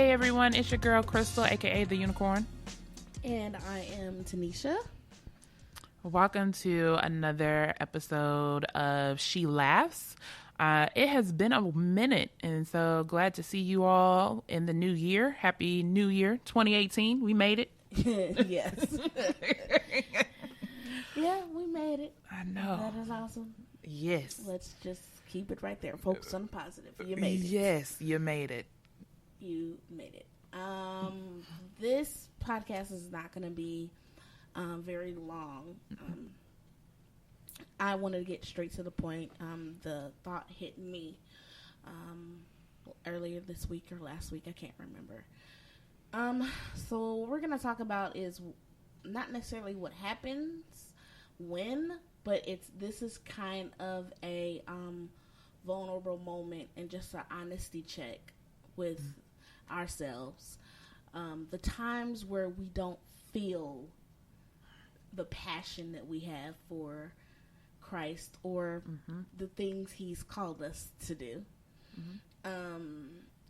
Hey everyone, it's your girl Crystal, aka the Unicorn. And I am Tanisha. Welcome to another episode of She Laughs. It has been a minute, and so glad to see you all in the new year. Happy New Year 2018. We made it. Yes. Yeah, we made it. I know. That is awesome. Yes. Let's just keep it right there. Focus on the positive. You made it. Yes, you made it. You made it. This podcast is not going to be very long. I wanted to get straight to the point. The thought hit me earlier this week or last week. I can't remember. So what we're going to talk about is not necessarily what happens when, but this is kind of a vulnerable moment and just an honesty check with ourselves. The times where we don't feel the passion that we have for Christ or the things he's called us to do.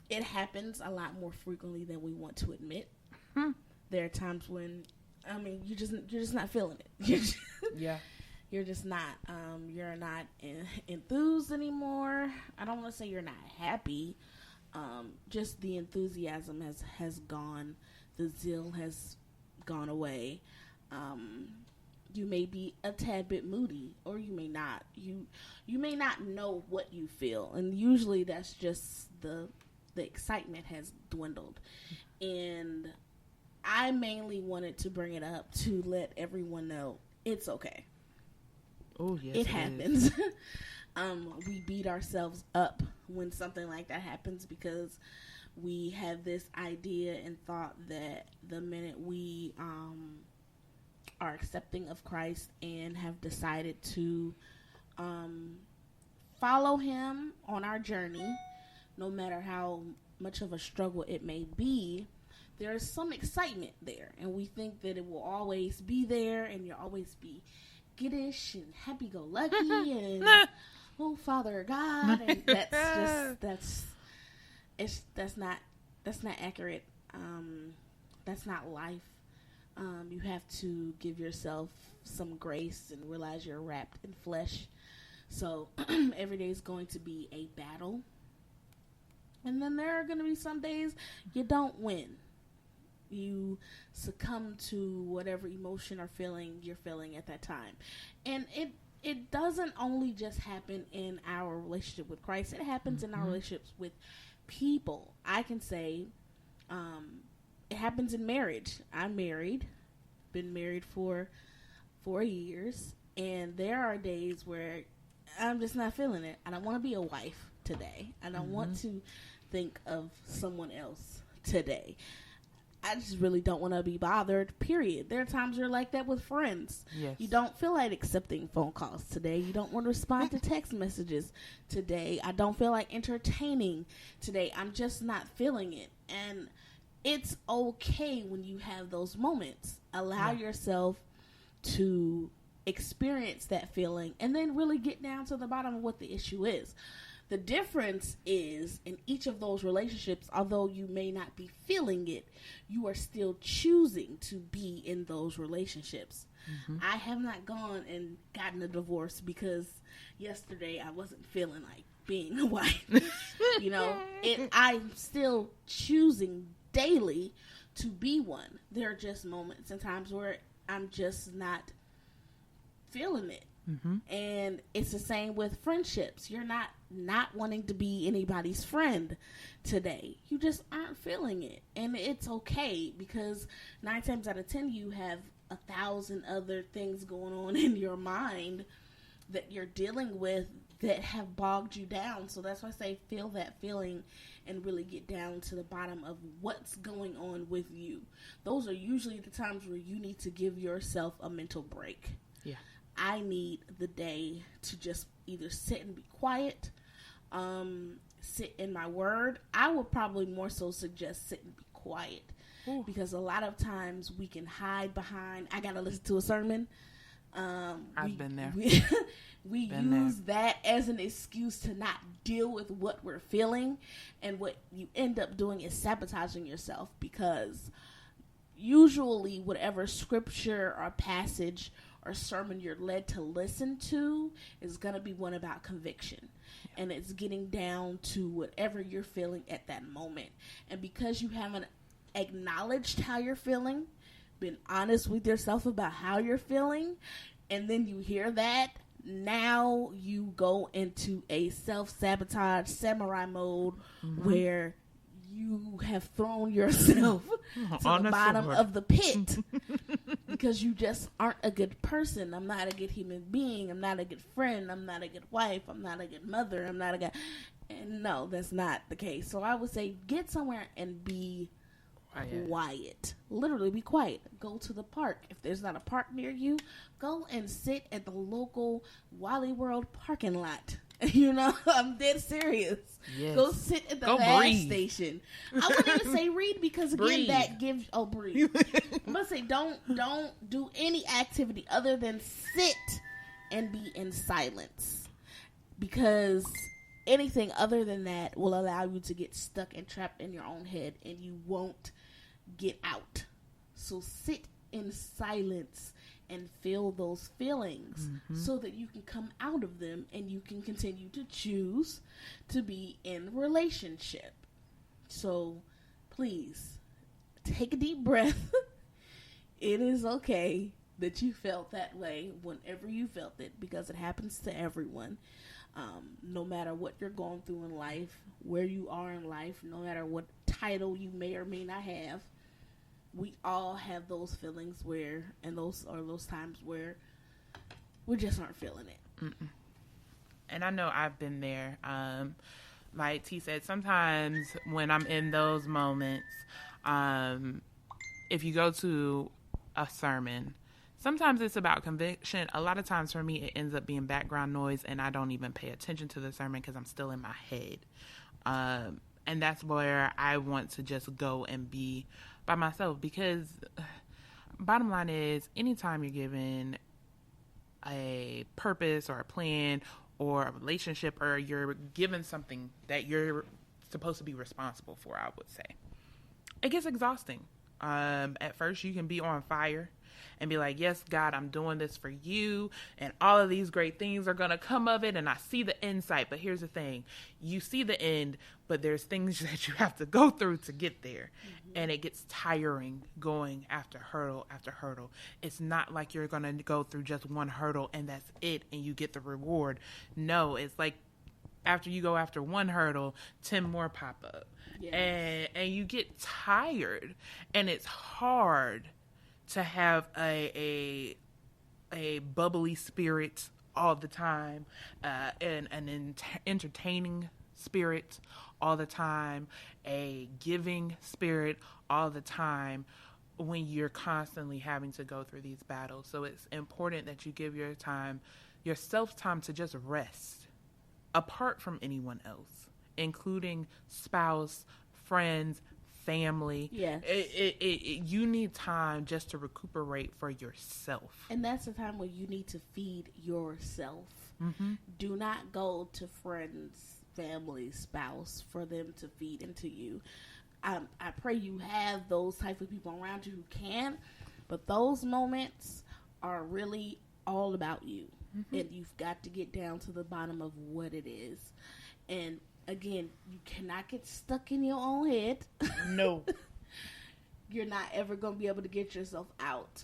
It happens a lot more frequently than we want to admit. There are times when, you're just not feeling it. You're just not. You're not enthused anymore. I don't want to say you're not happy. Just the enthusiasm has gone. The zeal has gone away. You may be a tad bit moody, or you may not. You may not know what you feel, and usually that's just the excitement has dwindled. And I mainly wanted to bring it up to let everyone know it's okay. Oh yes, it happens. We beat ourselves up when something like that happens because we have this idea and thought that the minute we are accepting of Christ and have decided to follow him on our journey, no matter how much of a struggle it may be, there is some excitement there, and we think that it will always be there, and you'll always be giddish and happy-go-lucky and oh, Father God, and that's not accurate. That's not life. You have to give yourself some grace and realize you're wrapped in flesh. So every day is going to be a battle, and then there are going to be some days you don't win. You succumb to whatever emotion or feeling you're feeling at that time, and it doesn't only just happen in our relationship with Christ. It happens in our relationships with people. I can say it happens in marriage. I'm married, been married for 4 years, and there are days where I'm just not feeling it. I don't want to be a wife today. I don't want to think of someone else today. I just really don't want to be bothered, period. There are times you're like that with friends. Yes. You don't feel like accepting phone calls today. You don't want to respond to text messages today. I don't feel like entertaining today. I'm just not feeling it. And it's okay when you have those moments. Allow yourself to experience that feeling and then really get down to the bottom of what the issue is. The difference is in each of those relationships, although you may not be feeling it, you are still choosing to be in those relationships. I have not gone and gotten a divorce because yesterday I wasn't feeling like being a wife. I'm still choosing daily to be one. There are just moments and times where I'm just not feeling it. And it's the same with friendships. You're not wanting to be anybody's friend today. You just aren't feeling it. And it's okay because 9 times out of 10 you have 1,000 other things going on in your mind that you're dealing with that have bogged you down. So that's why I say feel that feeling and really get down to the bottom of what's going on with you. Those are usually the times where you need to give yourself a mental break. Yeah. I need the day to just either sit and be quiet, sit in my word. I would probably more so suggest sit and be quiet because a lot of times we can hide behind, I got to listen to a sermon. I've been there. We use that as an excuse to not deal with what we're feeling, and what you end up doing is sabotaging yourself, because usually whatever scripture or passage or sermon you're led to listen to is going to be one about conviction. Yeah. And it's getting down to whatever you're feeling at that moment. And because you haven't acknowledged how you're feeling, been honest with yourself about how you're feeling, and then you hear that, now you go into a self-sabotage samurai mode, where you have thrown yourself to the bottom of the pit because you just aren't a good person. I'm not a good human being. I'm not a good friend. I'm not a good wife. I'm not a good mother. I'm not a good... And no, that's not the case. So I would say get somewhere and be quiet. Literally be quiet. Go to the park. If there's not a park near you, go and sit at the local Wally World parking lot. You know, I'm dead serious. Yes. Go sit at the gas station. I wouldn't even say read, because again, that gives... Oh, breathe. I'm going to say don't do any activity other than sit and be in silence, because anything other than that will allow you to get stuck and trapped in your own head, and you won't get out. So sit in silence and feel those feelings, so that you can come out of them and you can continue to choose to be in a relationship. So please take a deep breath. It is okay that you felt that way whenever you felt it, because it happens to everyone. No matter what you're going through in life, where you are in life, no matter what title you may or may not have, we all have those feelings and those times where we just aren't feeling it. Mm-mm. And I know I've been there. Like T said, sometimes when I'm in those moments, if you go to a sermon, sometimes it's about conviction. A lot of times for me, it ends up being background noise, and I don't even pay attention to the sermon because I'm still in my head. And that's where I want to just go and be by myself, because bottom line is, anytime you're given a purpose or a plan or a relationship, or you're given something that you're supposed to be responsible for, I would say, it gets exhausting. At first you can be on fire and be like, yes, God, I'm doing this for you, and all of these great things are going to come of it, and I see the end sight. But here's the thing. You see the end, but there's things that you have to go through to get there. And it gets tiring going after hurdle after hurdle. It's not like you're going to go through just one hurdle and that's it, and you get the reward. No, it's like after you go after one hurdle, 10 more pop up. Yes. And you get tired, and it's hard to have a bubbly spirit all the time, and an entertaining spirit all the time, a giving spirit all the time, when you're constantly having to go through these battles. So it's important that you give yourself time to just rest, apart from anyone else, including spouse, friends, family. Yes. You need time just to recuperate for yourself. And that's the time where you need to feed yourself. Do not go to friends, family, spouse for them to feed into you. I pray you have those type of people around you who can, but those moments are really all about you. And you've got to get down to the bottom of what it is. And again, you cannot get stuck in your own head. No. You're not ever going to be able to get yourself out.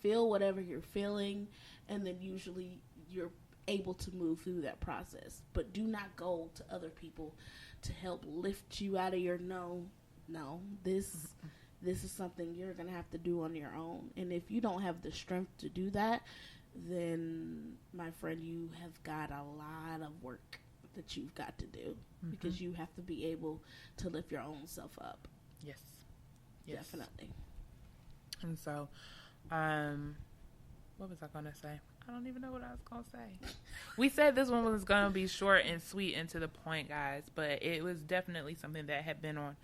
Feel whatever you're feeling, and then usually you're able to move through that process. But do not go to other people to help lift you out of your no. This is something you're going to have to do on your own. And if you don't have the strength to do that, then, my friend, you have got a lot of work that you've got to do, because you have to be able to lift your own self up. Yes. Definitely. And so, what was I going to say? I don't even know what I was going to say. We said this one was going to be short and sweet and to the point, guys, but it was definitely something that had been on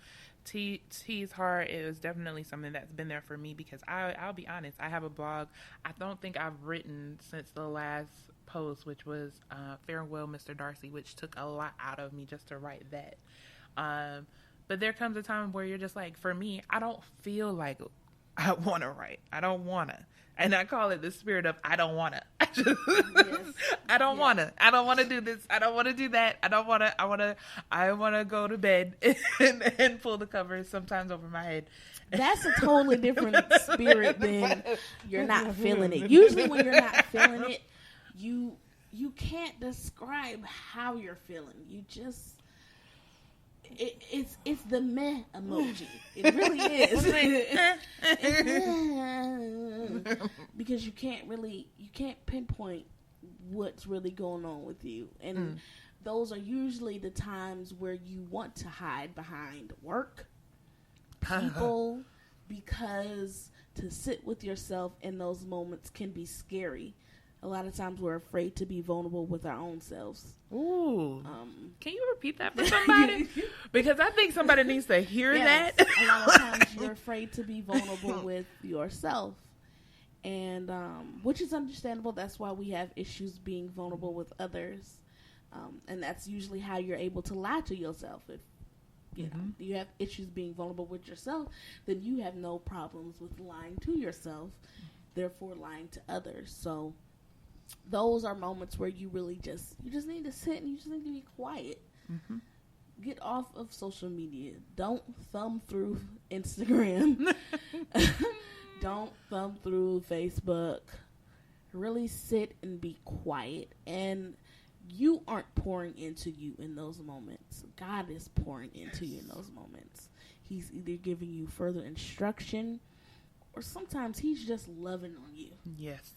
T's heart. It was definitely something that's been there for me because I'll be honest, I have a blog. I don't think I've written since the last post, which was Farewell, Mr. Darcy, which took a lot out of me just to write that. But there comes a time where you're just like, for me, I don't feel like I want to write. I don't want to. And I call it the spirit of I don't want to. I don't want to. I don't want to do this. I don't want to do that. I don't want to. I want to go to bed and pull the covers sometimes over my head. That's a totally different spirit than you're not feeling it. Usually when you're not feeling it, you can't describe how you're feeling. You just... It's the meh emoji. It really is. Because you can't pinpoint what's really going on with you. And those are usually the times where you want to hide behind work, people, because to sit with yourself in those moments can be scary. A lot of times we're afraid to be vulnerable with our own selves. Ooh. Can you repeat that for somebody? Because I think somebody needs to hear that. A lot of times you're afraid to be vulnerable with yourself. And which is understandable. That's why we have issues being vulnerable with others. And that's usually how you're able to lie to yourself. If you know, you have issues being vulnerable with yourself, then you have no problems with lying to yourself, therefore lying to others. So those are moments where you really just need to sit and you just need to be quiet. Get off of social media. Don't thumb through Instagram. Don't thumb through Facebook. Really sit and be quiet. And you aren't pouring into you in those moments. God is pouring into you in those moments. He's either giving you further instruction or sometimes he's just loving on you. Yes.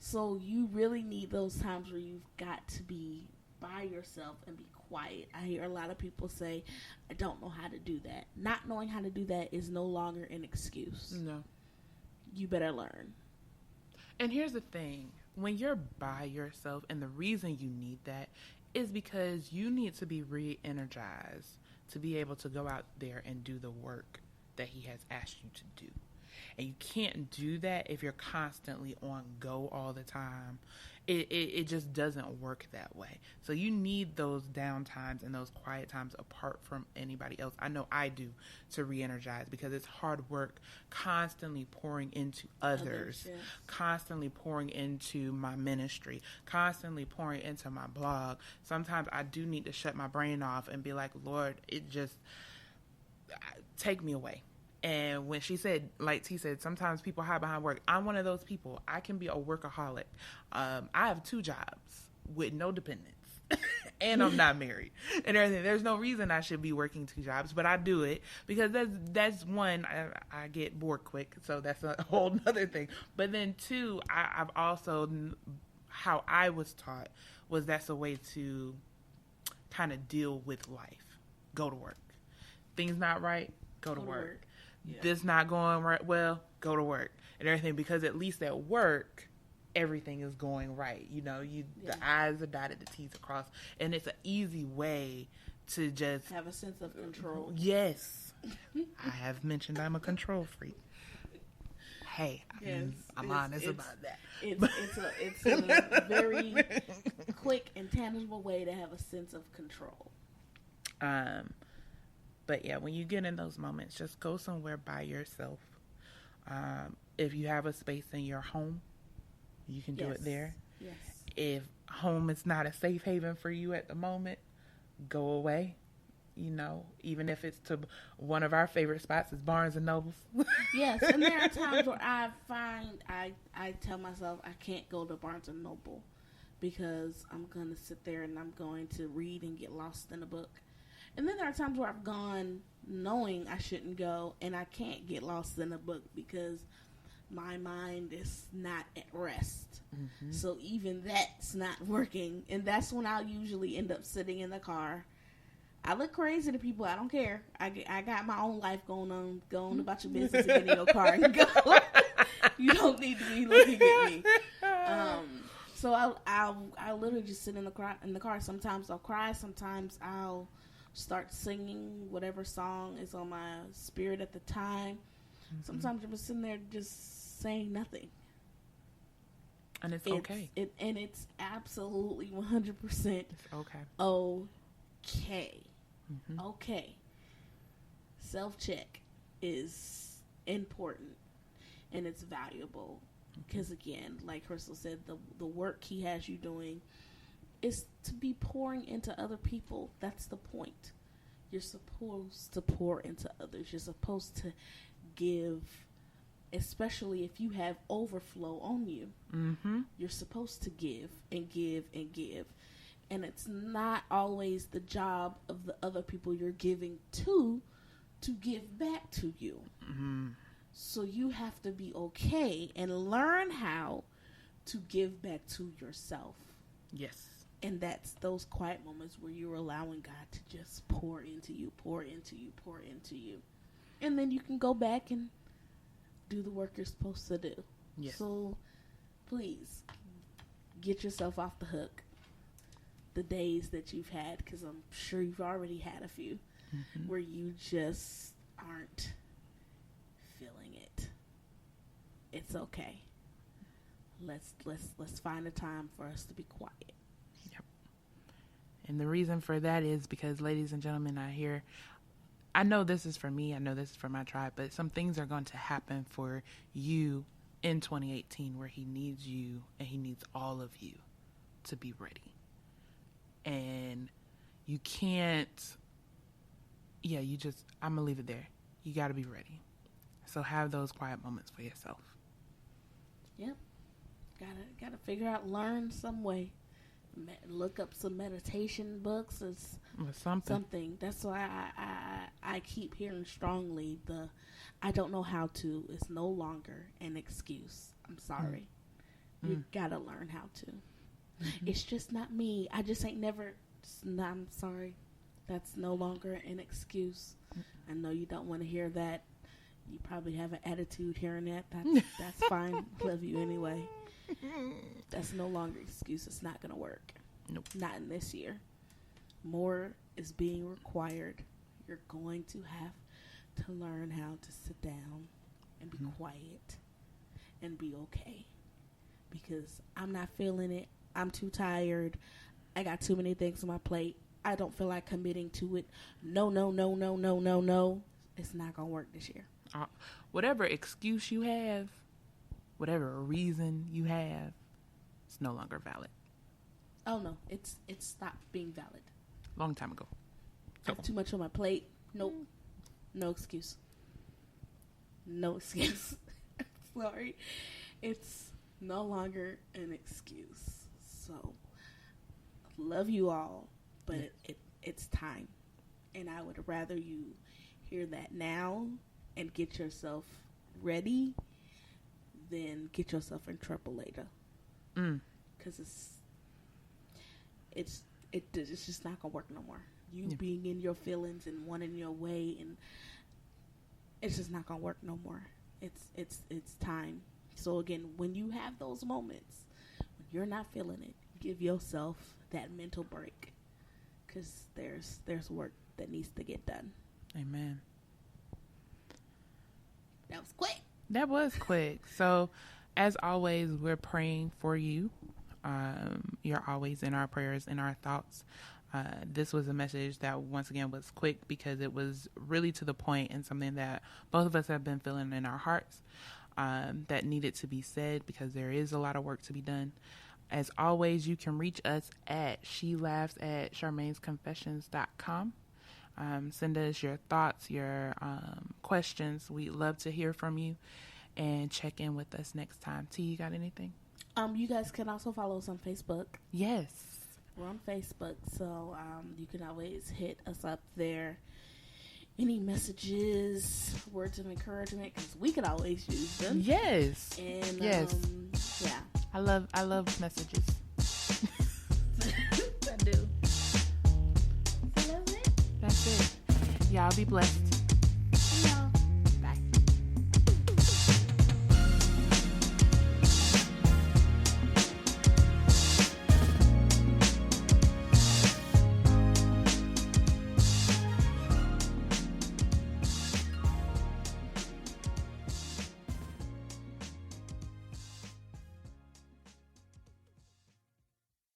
So you really need those times where you've got to be by yourself and be quiet. I hear a lot of people say, I don't know how to do that. Not knowing how to do that is no longer an excuse. No. You better learn. And here's the thing. When you're by yourself, and the reason you need that is because you need to be re-energized to be able to go out there and do the work that he has asked you to do. And you can't do that if you're constantly on go all the time. It just doesn't work that way. So you need those down times and those quiet times apart from anybody else. I know I do, to re-energize, because it's hard work constantly pouring into others, yes. Constantly pouring into my ministry, constantly pouring into my blog. Sometimes I do need to shut my brain off and be like, Lord, it just take me away. And when she said, like T said, sometimes people hide behind work. I'm one of those people. I can be a workaholic. I have 2 jobs with no dependents. And I'm not married and everything. There's no reason I should be working 2 jobs, but I do it because that's one, I get bored quick. So that's a whole nother thing. But then 2, I've also, how I was taught was that's a way to kind of deal with life. Go to work. Things not right, go to work. Yeah. This not going right, well, go to work and everything, because at least at work everything is going right. You know, the I's are dotted, the T's are crossed, and it's an easy way to just have a sense of control. Yes. I have mentioned I'm a control freak. Hey, yes, I'm honest about that. It's a very quick and tangible way to have a sense of control. But yeah, when you get in those moments, just go somewhere by yourself. If you have a space in your home, you can do it there. Yes. If home is not a safe haven for you at the moment, go away. You know, even if it's to one of our favorite spots is Barnes and Nobles. Yes, and there are times where I tell myself I can't go to Barnes and Noble because I'm going to sit there and I'm going to read and get lost in a book. And then there are times where I've gone knowing I shouldn't go and I can't get lost in a book because my mind is not at rest. Mm-hmm. So even that's not working. And that's when I'll usually end up sitting in the car. I look crazy to people. I don't care. I got my own life going on. Go on about your business and get in your car and go. You don't need to be looking at me. So I literally just sit in the car. Sometimes I'll cry. Sometimes I'll start singing whatever song is on my spirit at the time. Mm-hmm. Sometimes I'm just sitting there just saying nothing. And it's okay. It's absolutely 100%. It's okay. Okay. Mm-hmm. Okay. Self-check is important and it's valuable. Because again, like Crystal said, the work he has you doing is to be pouring into other people. That's the point. You're supposed to pour into others. You're supposed to give, especially if you have overflow on you. Mm-hmm. You're supposed to give and give and give. And it's not always the job of the other people you're giving to give back to you. Mm-hmm. So you have to be okay and learn how to give back to yourself. Yes. And that's those quiet moments where you're allowing God to just pour into you, pour into you, pour into you. And then you can go back and do the work you're supposed to do. Yes. So please get yourself off the hook the days that you've had, because I'm sure you've already had a few, mm-hmm. where you just aren't feeling it. It's okay. Let's find a time for us to be quiet. Yep. And the reason for that is because, ladies and gentlemen, I know this is for me, I know this is for my tribe, but some things are going to happen for you in 2018 where he needs you and he needs all of you to be ready. And you can't, I'm going to leave it there. You got to be ready. So have those quiet moments for yourself. Yep. Gotta figure out, learn some way. Look up some meditation books or something. That's why I keep hearing strongly I don't know how to. It's no longer an excuse. I'm sorry. You gotta learn how to. Mm-hmm. It's just not me. I just ain't never. I'm sorry. That's no longer an excuse. I know you don't want to hear that. You probably have an attitude hearing that. That's fine. Love you anyway. That's no longer an excuse. It's not going to work. Nope. Not in this year. More is being required. You're going to have to learn how to sit down and be quiet and be okay. Because I'm not feeling it. I'm too tired. I got too many things on my plate. I don't feel like committing to it. No. It's not going to work this year. Whatever excuse you have, whatever reason you have, it's no longer valid. Oh no, it's stopped being valid. Long time ago. I have too much on my plate. Nope. No excuse. No excuse. Sorry. It's no longer an excuse. So, love you all, but it's time. And I would rather you hear that now and get yourself ready than get yourself in trouble later. Because it's just not gonna work no more. You being in your feelings and wanting your way, and it's just not gonna work no more. It's time. So again, when you have those moments when you're not feeling it, give yourself that mental break, because there's work that needs to get done. Amen. That was quick. That was quick. So, as always, we're praying for you. You're always in our prayers, in our thoughts. This was a message that, once again, was quick because it was really to the point and something that both of us have been feeling in our hearts that needed to be said, because there is a lot of work to be done. As always, you can reach us at shelaughs@charmainesconfessions.com. Send us your thoughts, your questions. We'd love to hear from you, and check in with us next time. T, you got anything? You guys can also follow us on Facebook. Yes. We're on Facebook, so you can always hit us up there. Any messages, words of encouragement, because we could always use them. Yes. And yes. Yeah. I love messages. I do. So that's it. That's it. Y'all be blessed.